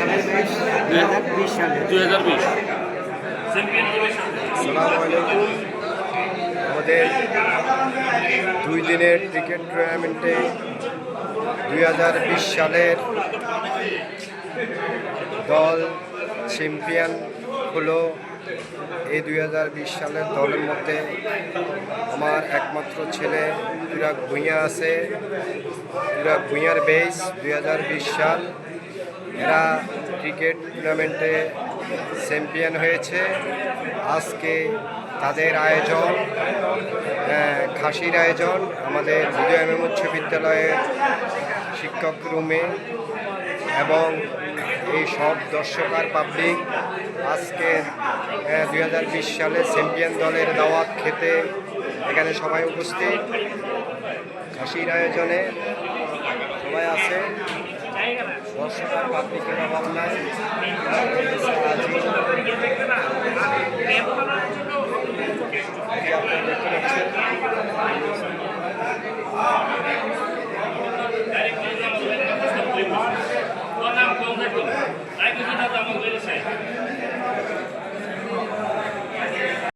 2020 আসসালামু আলাইকুম। আমাদের 2 দিনের ক্রিকেট টুর্নামেন্টে 2020 সালের দল চ্যাম্পিয়ন হলো। এই 2020 সালের দলের মধ্যে আমার একমাত্র ছেলে তুরাগ ভূঁইয়া আছে। তুরাগ ভূঁইয়ার বেস 2020 সাল এরা ক্রিকেট টুর্নামেন্টে চ্যাম্পিয়ন হয়েছে। আজকে তাদের আয়োজন খাসির আয়োজন আমাদের বিজয় এমএম উচ্চ বিদ্যালয়ের শিক্ষক রুমে, এবং এই সব দর্শক আর পাবলিক আজকে 2020 সালে চ্যাম্পিয়ন দলের দাওয়াত খেতে এখানে সবাই উপস্থিত। খাসির আয়োজনে সবাই আছে, দর্শক আর পাবলিকের অভাব নাই।